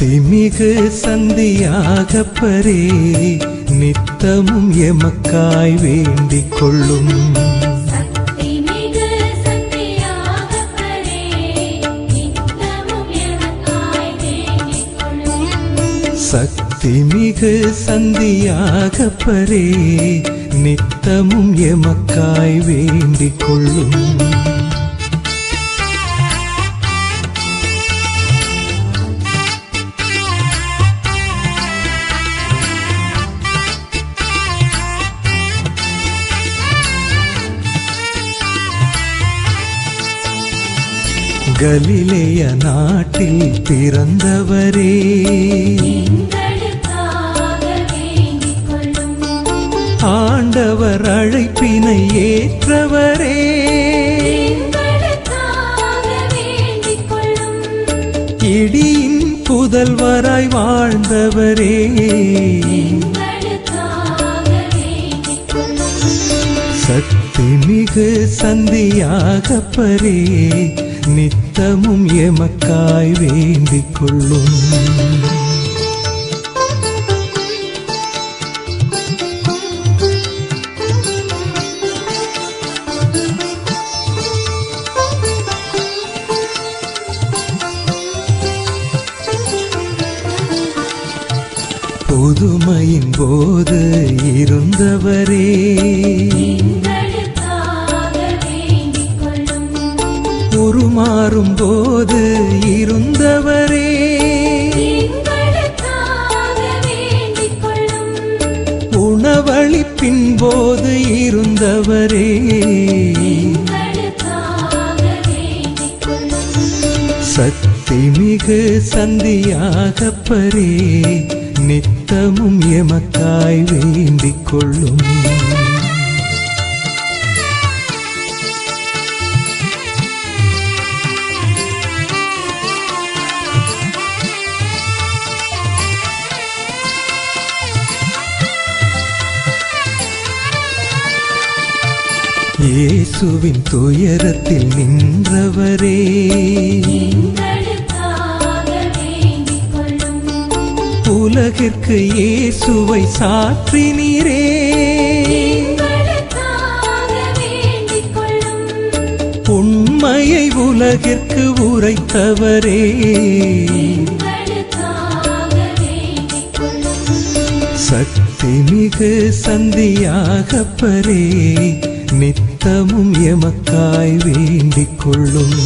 சக்திமிகு சந்தியாகப்பரே நித்தமும் எமக்காய் வேண்டிக் கொள்ளும். சக்திமிகு சந்தியாகப்பரே நித்தமும் எமக்காய் வேண்டிக் கொள்ளும். கலிலேய நாட்டில் பிறந்தவரே ஆண்டவர் அழைப்பினை ஏற்றவரே இடியின் புதல்வராய் வாழ்ந்தவரே சக்திமிகு சந்தியாகப்பரே நித்தமும் எமக்காய் வேண்டிக் கொள்ளும். புதுமையின் போது இருந்தவரே உருமாறும் போது இருந்தவரே உணவளிப்பின் போது இருந்தவரே சக்திமிகு சந்தியாகப்பரே நித்தமும் எமக்காய் வேண்டிக் கொள்ளும். இயேசுவின் துயரத்தில் நின்றவரே உலகிற்கு இயேசுவை சாற்றினீரே உண்மையை உலகிற்கு உரைத்தவரே சக்திமிகு சந்தியாகப்பரே நித்தமும் எமக்காய் வேண்டிக் கொள்ளும்.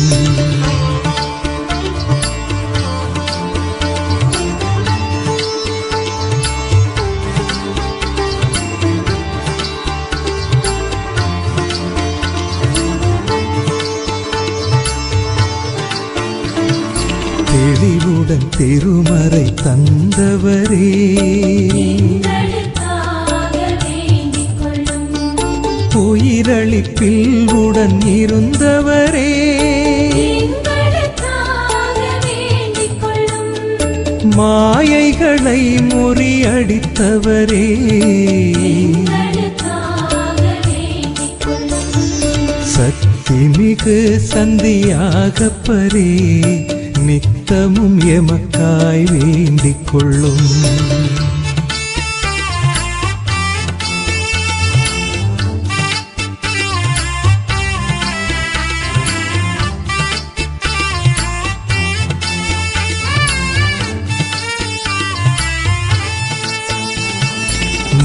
தெளிவுடன் திருமறை தந்தவரே உயிரளிப்பில் உடன் இருந்தவரே மாயைகளை முறியடித்தவரே சக்திமிகு சந்தியாகப்பரே நித்தமும் எமக்காய் வேண்டிக் கொள்ளும்.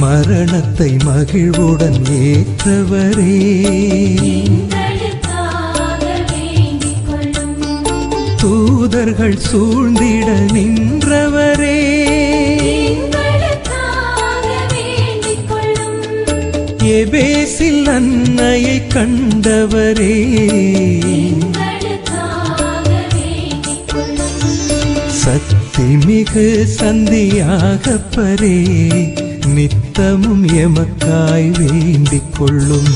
மரணத்தை மகிழ்வுடன் ஏற்றவரே தூதர்கள் சூழ்ந்திட நின்றவரே எபேசில் அன்னையை கண்டவரே சக்திமிகு சந்தியாகப்பரே நித்தமும் எமக்காய் வேண்டிக் கொள்ளும்.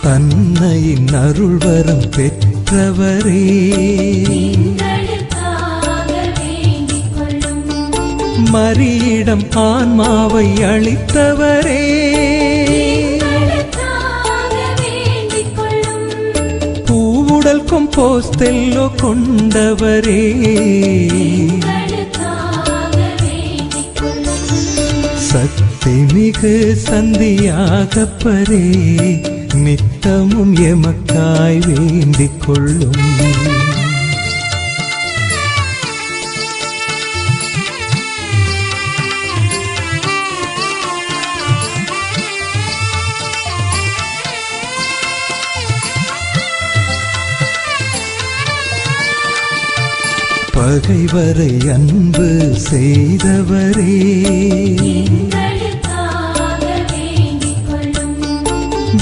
தன்னையின் அருள்வரம் பெற்றவரே மரியிடம் ஆன்மாவை அளித்தவரே பூவுடல் கொம்போஸ்தெல்லோ கொண்டவரே சக்திமிகு சந்தியாகப்பரே நித்தமும் எமக்காய் வேண்டிக் கொள்ளும். பகைவரை அன்பு செய்தவரே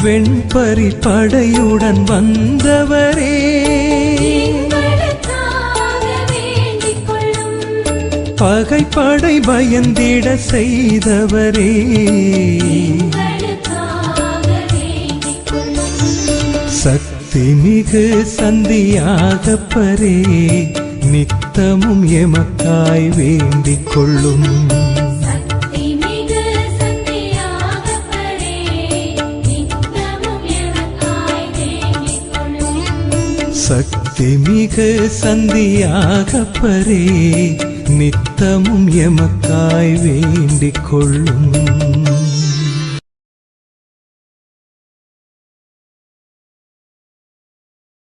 வெண்பரி படையுடன் வந்தவரே பகைப்படை பயந்திட செய்தவரே சக்திமிகு சந்தியாகப்பரே நித்தமும் எமக்காய் வேண்டிக் கொள்ளும். சக்திமிகு சந்தியாகப்பரே நித்தமும் எமக்காய் வேண்டிக் கொள்ளும்.